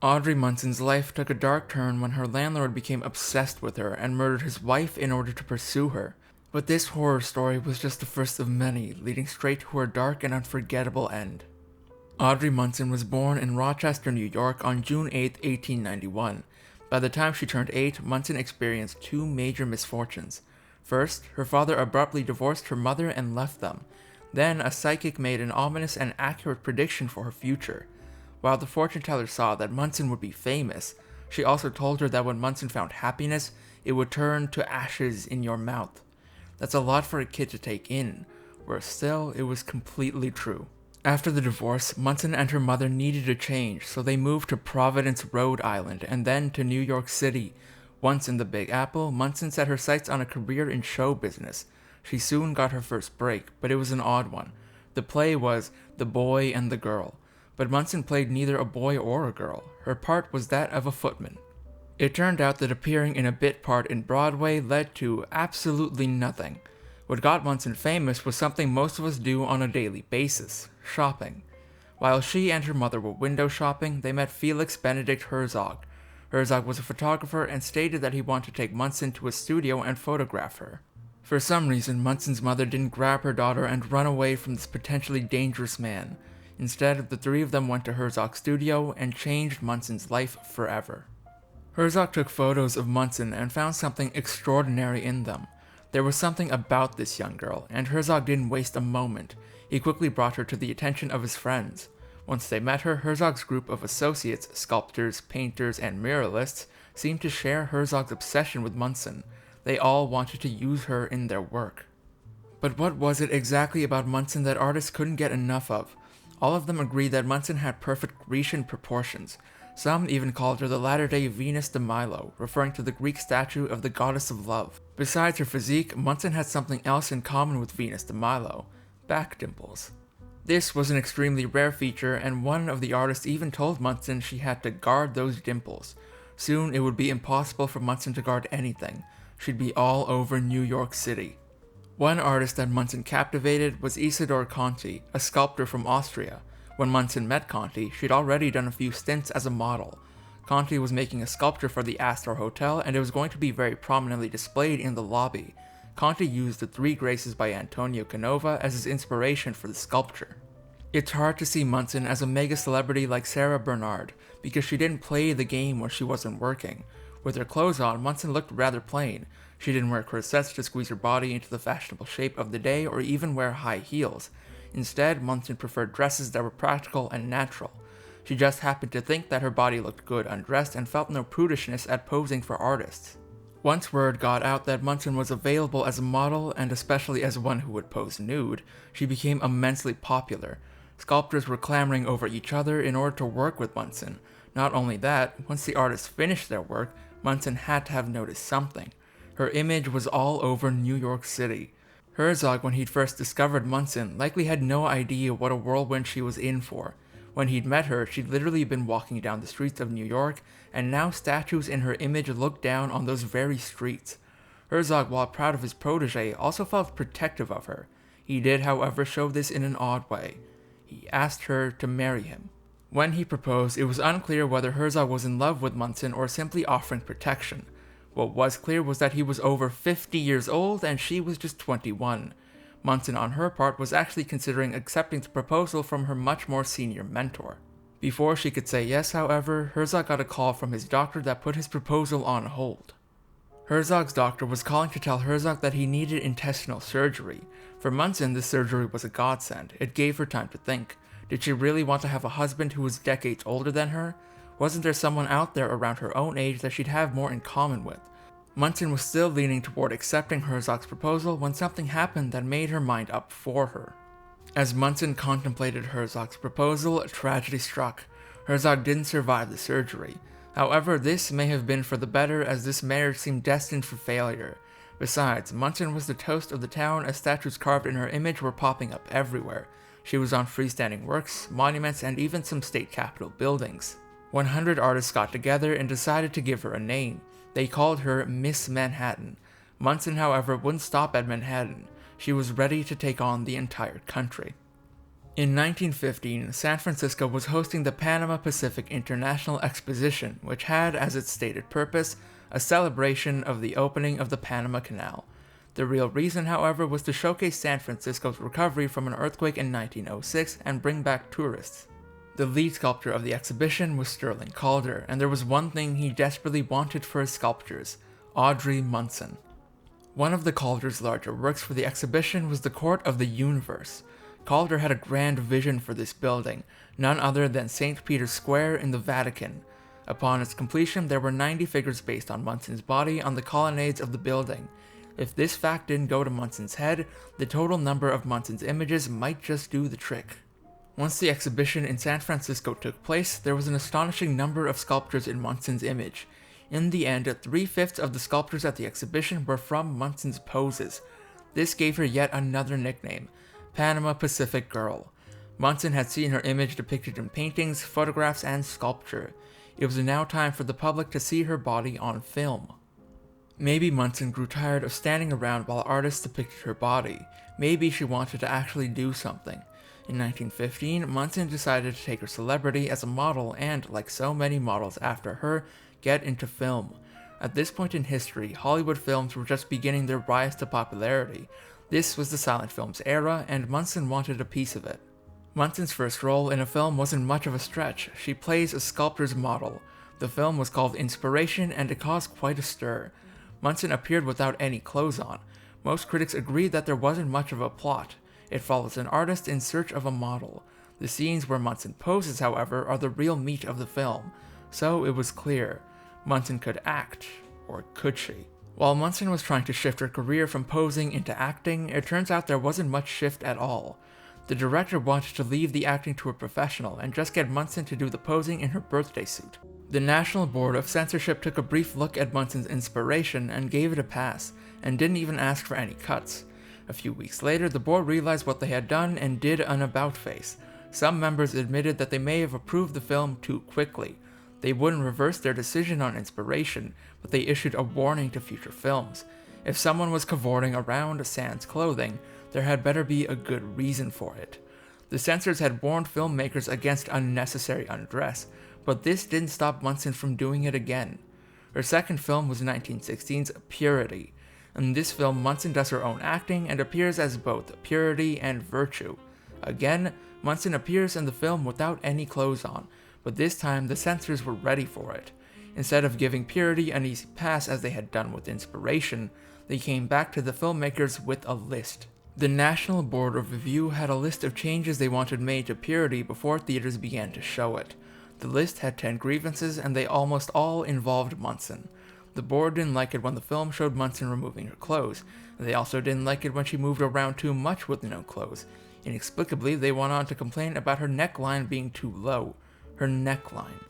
Audrey Munson's life took a dark turn when her landlord became obsessed with her and murdered his wife in order to pursue her. But this horror story was just the first of many, leading straight to her dark and unforgettable end. Audrey Munson was born in Rochester, New York on June 8, 1891. By the time she turned 8, Munson experienced two major misfortunes. First, her father abruptly divorced her mother and left them. Then, a psychic made an ominous and accurate prediction for her future. While the fortune teller saw that Munson would be famous, she also told her that when Munson found happiness, it would turn to ashes in your mouth. That's a lot for a kid to take in, where still, it was completely true. After the divorce, Munson and her mother needed a change, so they moved to Providence, Rhode Island, and then to New York City. Once in the Big Apple, Munson set her sights on a career in show business. She soon got her first break, but it was an odd one. The play was The Boy and the Girl, but Munson played neither a boy or a girl. Her part was that of a footman. It turned out that appearing in a bit part in Broadway led to absolutely nothing. What got Munson famous was something most of us do on a daily basis: shopping. While she and her mother were window shopping, they met Felix Benedict Herzog. Herzog was a photographer and stated that he wanted to take Munson to his studio and photograph her. For some reason, Munson's mother didn't grab her daughter and run away from this potentially dangerous man. Instead, the three of them went to Herzog's studio and changed Munson's life forever. Herzog took photos of Munson and found something extraordinary in them. There was something about this young girl, and Herzog didn't waste a moment. He quickly brought her to the attention of his friends. Once they met her, Herzog's group of associates, sculptors, painters, and muralists, seemed to share Herzog's obsession with Munson. They all wanted to use her in their work. But what was it exactly about Munson that artists couldn't get enough of? All of them agreed that Munson had perfect Grecian proportions. Some even called her the latter-day Venus de Milo, referring to the Greek statue of the goddess of love. Besides her physique, Munson had something else in common with Venus de Milo: back dimples. This was an extremely rare feature, and one of the artists even told Munson she had to guard those dimples. Soon it would be impossible for Munson to guard anything. She'd be all over New York City. One artist that Munson captivated was Isidore Conti, a sculptor from Austria. When Munson met Conti, she'd already done a few stints as a model. Conti was making a sculpture for the Astor Hotel, and it was going to be very prominently displayed in the lobby. Conti used the Three Graces by Antonio Canova as his inspiration for the sculpture. It's hard to see Munson as a mega celebrity like Sarah Bernard, because she didn't play the game when she wasn't working. With her clothes on, Munson looked rather plain. She didn't wear corsets to squeeze her body into the fashionable shape of the day or even wear high heels. Instead, Munson preferred dresses that were practical and natural. She just happened to think that her body looked good undressed and felt no prudishness at posing for artists. Once word got out that Munson was available as a model, and especially as one who would pose nude, she became immensely popular. Sculptors were clamoring over each other in order to work with Munson. Not only that, once the artists finished their work, Munson had to have noticed something. Her image was all over New York City. Herzog, when he'd first discovered Munson, likely had no idea what a whirlwind she was in for. When he'd met her, she'd literally been walking down the streets of New York, and now statues in her image looked down on those very streets. Herzog, while proud of his protege, also felt protective of her. He did, however, show this in an odd way. He asked her to marry him. When he proposed, it was unclear whether Herzog was in love with Munson or simply offering protection. What was clear was that he was over 50 years old and she was just 21. Munson, on her part, was actually considering accepting the proposal from her much more senior mentor. Before she could say yes, however, Herzog got a call from his doctor that put his proposal on hold. Herzog's doctor was calling to tell Herzog that he needed intestinal surgery. For Munson, this surgery was a godsend. It gave her time to think. Did she really want to have a husband who was decades older than her? Wasn't there someone out there around her own age that she'd have more in common with? Munson was still leaning toward accepting Herzog's proposal when something happened that made her mind up for her. As Munson contemplated Herzog's proposal, a tragedy struck. Herzog didn't survive the surgery. However, this may have been for the better, as this marriage seemed destined for failure. Besides, Munson was the toast of the town, as statues carved in her image were popping up everywhere. She was on freestanding works, monuments, and even some state capitol buildings. 100 artists got together and decided to give her a name. They called her Miss Manhattan. Munson, however, wouldn't stop at Manhattan. She was ready to take on the entire country. In 1915, San Francisco was hosting the Panama Pacific International Exposition, which had, as its stated purpose, a celebration of the opening of the Panama Canal. The real reason, however, was to showcase San Francisco's recovery from an earthquake in 1906 and bring back tourists. The lead sculptor of the exhibition was Sterling Calder, and there was one thing he desperately wanted for his sculptures: Audrey Munson. One of the Calder's larger works for the exhibition was the Court of the Universe. Calder had a grand vision for this building, none other than St. Peter's Square in the Vatican. Upon its completion, there were 90 figures based on Munson's body on the colonnades of the building. If this fact didn't go to Munson's head, the total number of Munson's images might just do the trick. Once the exhibition in San Francisco took place, there was an astonishing number of sculptures in Munson's image. In the end, 3/5 of the sculptures at the exhibition were from Munson's poses. This gave her yet another nickname: Panama Pacific Girl. Munson had seen her image depicted in paintings, photographs, and sculpture. It was now time for the public to see her body on film. Maybe Munson grew tired of standing around while artists depicted her body. Maybe she wanted to actually do something. In 1915, Munson decided to take her celebrity as a model and, like so many models after her, get into film. At this point in history, Hollywood films were just beginning their rise to popularity. This was the silent films era, and Munson wanted a piece of it. Munson's first role in a film wasn't much of a stretch. She plays a sculptor's model. The film was called Inspiration, and it caused quite a stir. Munson appeared without any clothes on. Most critics agreed that there wasn't much of a plot. It follows an artist in search of a model. The scenes where Munson poses, however, are the real meat of the film. So it was clear. Munson could act. Or could she? While Munson was trying to shift her career from posing into acting, it turns out there wasn't much shift at all. The director wanted to leave the acting to a professional and just get Munson to do the posing in her birthday suit. The National Board of Censorship took a brief look at Munson's Inspiration and gave it a pass, and didn't even ask for any cuts. A few weeks later, the board realized what they had done and did an about-face. Some members admitted that they may have approved the film too quickly. They wouldn't reverse their decision on Inspiration, but they issued a warning to future films. If someone was cavorting around sans clothing, there had better be a good reason for it. The censors had warned filmmakers against unnecessary undress, but this didn't stop Munson from doing it again. Her second film was 1916's Purity. In this film, Munson does her own acting and appears as both purity and virtue. Again, Munson appears in the film without any clothes on, but this time the censors were ready for it. Instead of giving Purity an easy pass as they had done with Inspiration, they came back to the filmmakers with a list. The National Board of Review had a list of changes they wanted made to Purity before theaters began to show it. The list had 10 grievances, and they almost all involved Munson. The board didn't like it when the film showed Munson removing her clothes. They also didn't like it when she moved around too much with no clothes. Inexplicably, they went on to complain about her neckline being too low. Her neckline.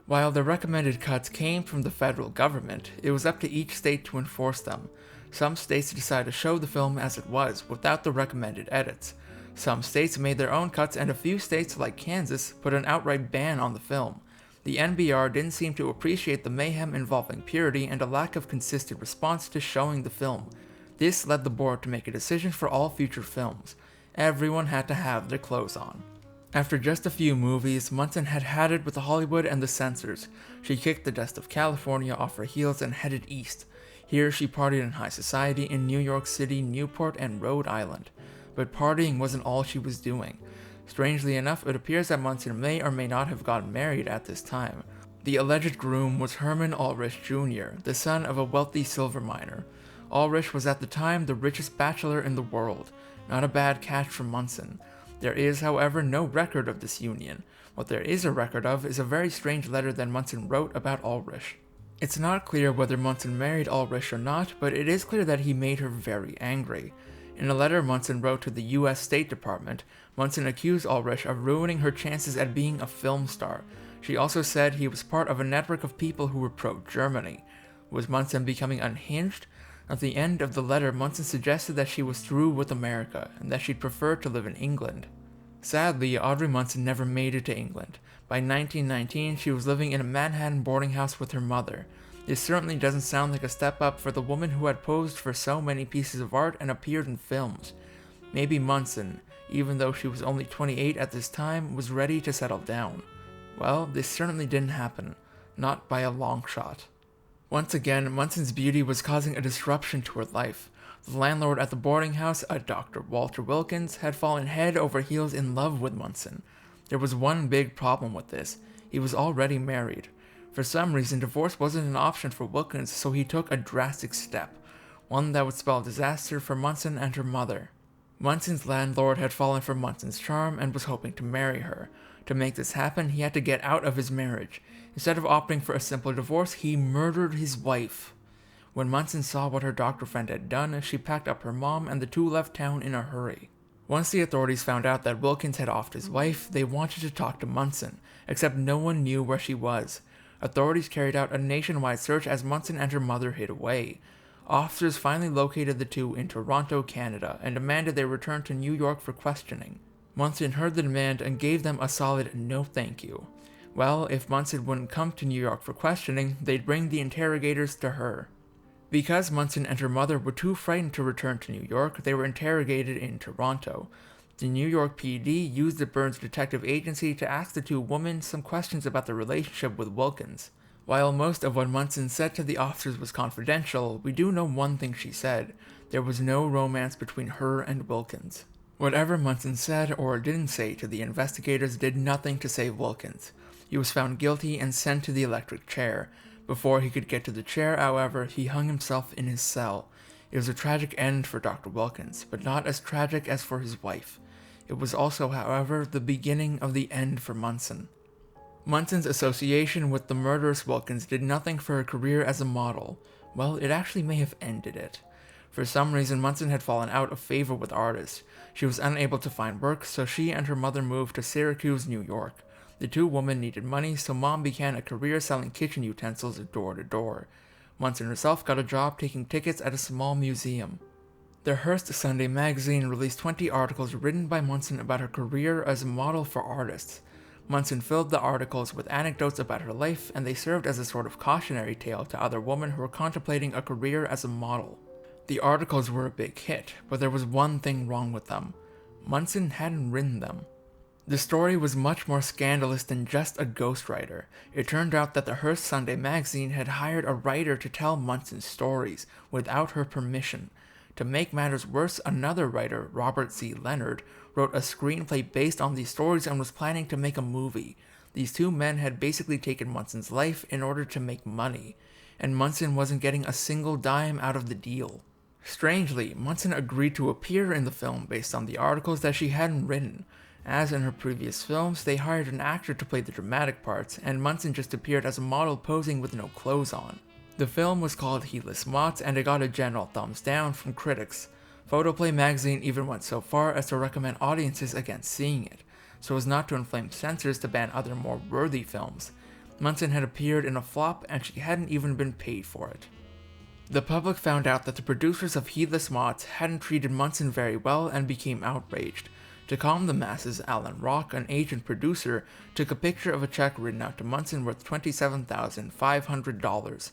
While the recommended cuts came from the federal government, it was up to each state to enforce them. Some states decided to show the film as it was, without the recommended edits. Some states made their own cuts, and a few states, like Kansas, put an outright ban on the film. The NBR didn't seem to appreciate the mayhem involving Purity and a lack of consistent response to showing the film. This led the board to make a decision for all future films. Everyone had to have their clothes on. After just a few movies, Munson had had it with Hollywood and the censors. She kicked the dust of California off her heels and headed east. Here she partied in high society in New York City, Newport, and Rhode Island. But partying wasn't all she was doing. Strangely enough, it appears that Munson may or may not have gotten married at this time. The alleged groom was Herman Ulrich Jr., the son of a wealthy silver miner. Ulrich was at the time the richest bachelor in the world. Not a bad catch for Munson. There is, however, no record of this union. What there is a record of is a very strange letter that Munson wrote about Ulrich. It's not clear whether Munson married Ulrich or not, but it is clear that he made her very angry. In a letter Munson wrote to the US State Department, Munson accused Ulrich of ruining her chances at being a film star. She also said he was part of a network of people who were pro-Germany. Was Munson becoming unhinged? At the end of the letter, Munson suggested that she was through with America, and that she'd prefer to live in England. Sadly, Audrey Munson never made it to England. By 1919, she was living in a Manhattan boarding house with her mother. This certainly doesn't sound like a step up for the woman who had posed for so many pieces of art and appeared in films. Maybe Munson, even though she was only 28 at this time, was ready to settle down. Well, this certainly didn't happen. Not by a long shot. Once again, Munson's beauty was causing a disruption to her life. The landlord at the boarding house, a Dr. Walter Wilkins, had fallen head over heels in love with Munson. There was one big problem with this. He was already married. For some reason, divorce wasn't an option for Wilkins, so he took a drastic step, one that would spell disaster for Munson and her mother. Munson's landlord had fallen for Munson's charm and was hoping to marry her. To make this happen, he had to get out of his marriage. Instead of opting for a simple divorce, he murdered his wife. When Munson saw what her doctor friend had done, she packed up her mom and the two left town in a hurry. Once the authorities found out that Wilkins had offed his wife, they wanted to talk to Munson, except no one knew where she was. Authorities carried out a nationwide search as Munson and her mother hid away. Officers finally located the two in Toronto, Canada, and demanded they return to New York for questioning. Munson heard the demand and gave them a solid no thank you. Well, if Munson wouldn't come to New York for questioning, they'd bring the interrogators to her. Because Munson and her mother were too frightened to return to New York, they were interrogated in Toronto. The New York PD used the Burns Detective Agency to ask the two women some questions about their relationship with Wilkins. While most of what Munson said to the officers was confidential, we do know one thing she said. There was no romance between her and Wilkins. Whatever Munson said or didn't say to the investigators did nothing to save Wilkins. He was found guilty and sent to the electric chair. Before he could get to the chair, however, he hung himself in his cell. It was a tragic end for Dr. Wilkins, but not as tragic as for his wife. It was also, however, the beginning of the end for Munson. Munson's association with the murderous Wilkins did nothing for her career as a model. Well, it actually may have ended it. For some reason, Munson had fallen out of favor with artists. She was unable to find work, so she and her mother moved to Syracuse, New York. The two women needed money, so Mom began a career selling kitchen utensils door to door. Munson herself got a job taking tickets at a small museum. The Hearst Sunday magazine released 20 articles written by Munson about her career as a model for artists. Munson filled the articles with anecdotes about her life, and they served as a sort of cautionary tale to other women who were contemplating a career as a model. The articles were a big hit, but there was one thing wrong with them. Munson hadn't written them. The story was much more scandalous than just a ghostwriter. It turned out that the Hearst Sunday magazine had hired a writer to tell Munson's stories, without her permission. To make matters worse, another writer, Robert C. Leonard, wrote a screenplay based on these stories and was planning to make a movie. These two men had basically taken Munson's life in order to make money, and Munson wasn't getting a single dime out of the deal. Strangely, Munson agreed to appear in the film based on the articles that she hadn't written. As in her previous films, they hired an actor to play the dramatic parts, and Munson just appeared as a model posing with no clothes on. The film was called Heedless Moths, and it got a general thumbs down from critics. Photoplay magazine even went so far as to recommend audiences against seeing it, so as not to inflame censors to ban other more worthy films. Munson had appeared in a flop, and she hadn't even been paid for it. The public found out that the producers of Heedless Moths hadn't treated Munson very well and became outraged. To calm the masses, Alan Rock, an agent producer, took a picture of a check written out to Munson worth $27,500.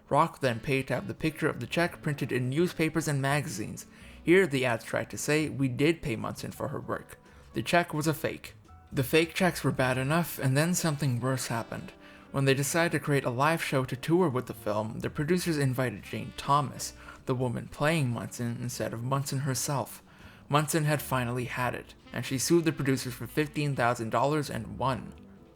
Rock then paid to have the picture of the check printed in newspapers and magazines. Here, the ads tried to say, "We did pay Munson for her work." The check was a fake. The fake checks were bad enough, and then something worse happened. When they decided to create a live show to tour with the film, the producers invited Jane Thomas, the woman playing Munson, instead of Munson herself. Munson had finally had it, and she sued the producers for $15,000 and won.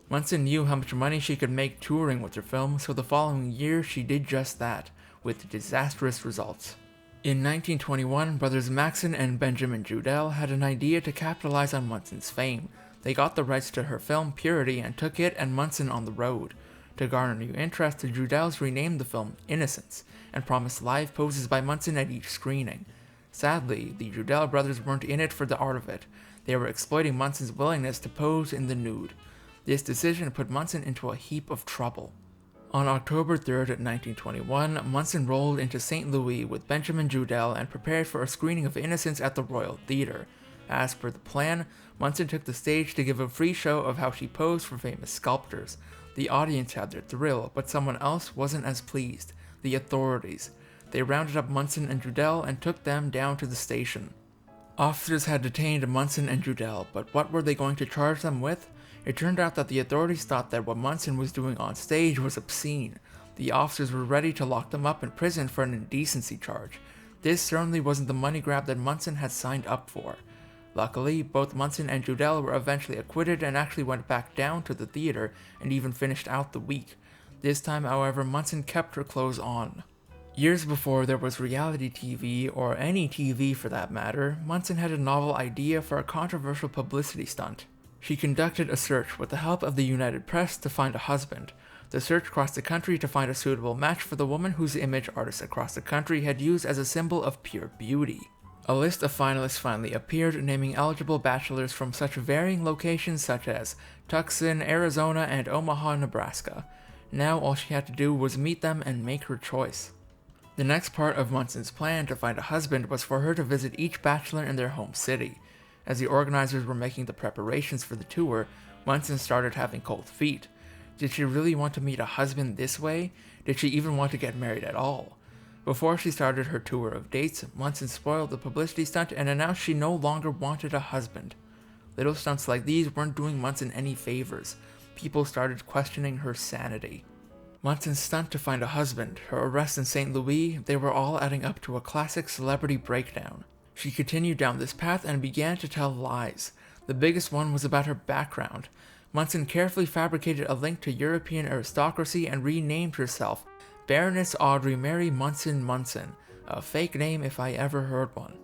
Munson knew how much money she could make touring with her film, so the following year she did just that, with disastrous results. In 1921, brothers Maxon and Benjamin Judell had an idea to capitalize on Munson's fame. They got the rights to her film Purity and took it and Munson on the road. To garner new interest, the Judells renamed the film Innocence, and promised live poses by Munson at each screening. Sadly, the Judell brothers weren't in it for the art of it. They were exploiting Munson's willingness to pose in the nude. This decision put Munson into a heap of trouble. On October 3rd, 1921, Munson rolled into St. Louis with Benjamin Judell and prepared for a screening of Innocence at the Royal Theatre. As per the plan, Munson took the stage to give a free show of how she posed for famous sculptors. The audience had their thrill, but someone else wasn't as pleased: the authorities. They rounded up Munson and Judell and took them down to the station. Officers had detained Munson and Judell, but what were they going to charge them with? It turned out that the authorities thought that what Munson was doing on stage was obscene. The officers were ready to lock them up in prison for an indecency charge. This certainly wasn't the money grab that Munson had signed up for. Luckily, both Munson and Judell were eventually acquitted and actually went back down to the theater and even finished out the week. This time, however, Munson kept her clothes on. Years before there was reality TV, or any TV for that matter, Munson had a novel idea for a controversial publicity stunt. She conducted a search with the help of the United Press to find a husband. The search crossed the country to find a suitable match for the woman whose image artists across the country had used as a symbol of pure beauty. A list of finalists finally appeared, naming eligible bachelors from such varying locations such as Tucson, Arizona, and Omaha, Nebraska. Now all she had to do was meet them and make her choice. The next part of Munson's plan to find a husband was for her to visit each bachelor in their home city. As the organizers were making the preparations for the tour, Munson started having cold feet. Did she really want to meet a husband this way? Did she even want to get married at all? Before she started her tour of dates, Munson spoiled the publicity stunt and announced she no longer wanted a husband. Little stunts like these weren't doing Munson any favors. People started questioning her sanity. Munson's stunt to find a husband, her arrest in St. Louis, they were all adding up to a classic celebrity breakdown. She continued down this path and began to tell lies. The biggest one was about her background. Munson carefully fabricated a link to European aristocracy and renamed herself Baroness Audrey Mary Munson, a fake name if I ever heard one.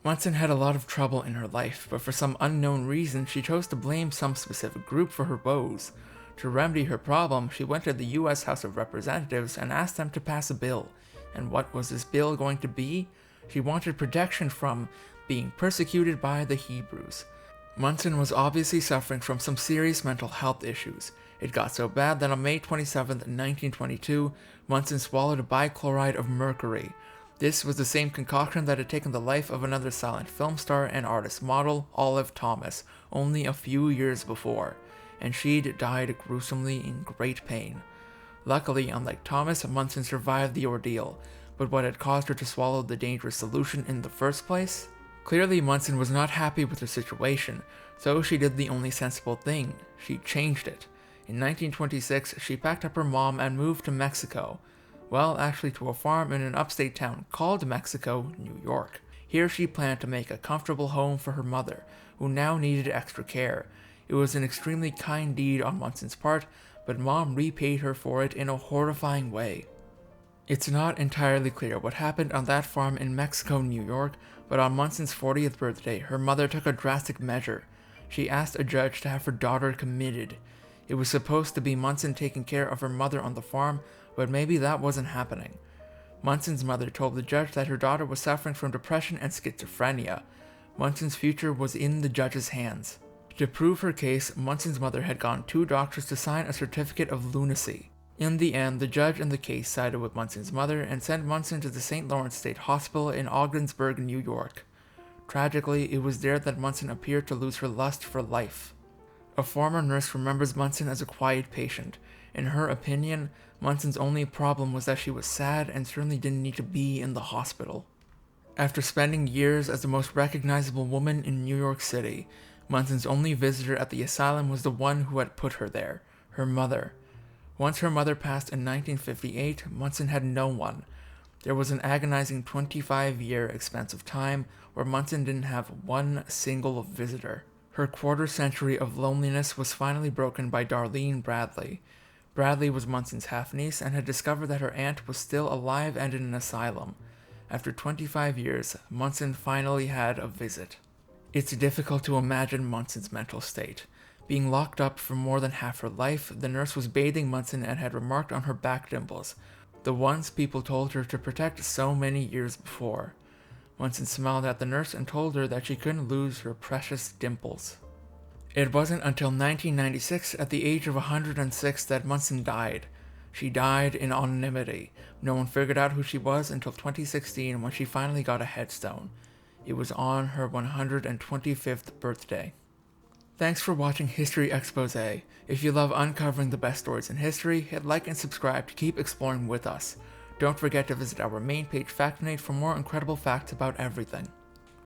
Munson had a lot of trouble in her life, but for some unknown reason she chose to blame some specific group for her woes. To remedy her problem, she went to the US House of Representatives and asked them to pass a bill. And what was this bill going to be? She wanted protection from being persecuted by the Hebrews. Munson was obviously suffering from some serious mental health issues. It got so bad that on May 27, 1922, Munson swallowed a bichloride of mercury. This was the same concoction that had taken the life of another silent film star and artist model, Olive Thomas, only a few years before, and she'd died gruesomely in great pain. Luckily, unlike Thomas, Munson survived the ordeal, but what had caused her to swallow the dangerous solution in the first place? Clearly, Munson was not happy with her situation, so she did the only sensible thing. She changed it. In 1926, she packed up her mom and moved to Mexico. Well, actually to a farm in an upstate town called Mexico, New York. Here she planned to make a comfortable home for her mother, who now needed extra care. It was an extremely kind deed on Munson's part, but Mom repaid her for it in a horrifying way. It's not entirely clear what happened on that farm in Mexico, New York, but on Munson's 40th birthday, her mother took a drastic measure. She asked a judge to have her daughter committed. It was supposed to be Munson taking care of her mother on the farm, but maybe that wasn't happening. Munson's mother told the judge that her daughter was suffering from depression and schizophrenia. Munson's future was in the judge's hands. To prove her case, Munson's mother had gotten 2 doctors to sign a certificate of lunacy. In the end, the judge in the case sided with Munson's mother and sent Munson to the St. Lawrence State Hospital in Ogdensburg, New York. Tragically, it was there that Munson appeared to lose her lust for life. A former nurse remembers Munson as a quiet patient. In her opinion, Munson's only problem was that she was sad and certainly didn't need to be in the hospital. After spending years as the most recognizable woman in New York City, Munson's only visitor at the asylum was the one who had put her there, her mother. Once her mother passed in 1958, Munson had no one. There was an agonizing 25-year expanse of time where Munson didn't have one single visitor. Her quarter-century of loneliness was finally broken by Darlene Bradley. Bradley was Munson's half-niece and had discovered that her aunt was still alive and in an asylum. After 25 years, Munson finally had a visit. It's difficult to imagine Munson's mental state. Being locked up for more than half her life, the nurse was bathing Munson and had remarked on her back dimples, the ones people told her to protect so many years before. Munson smiled at the nurse and told her that she couldn't lose her precious dimples. It wasn't until 1996, at the age of 106, that Munson died. She died in anonymity. No one figured out who she was until 2016 when she finally got a headstone. It was on her 125th birthday. Thanks for watching History Expose. If you love uncovering the best stories in history, hit like and subscribe to keep exploring with us. Don't forget to visit our main page Factinate for more incredible facts about everything.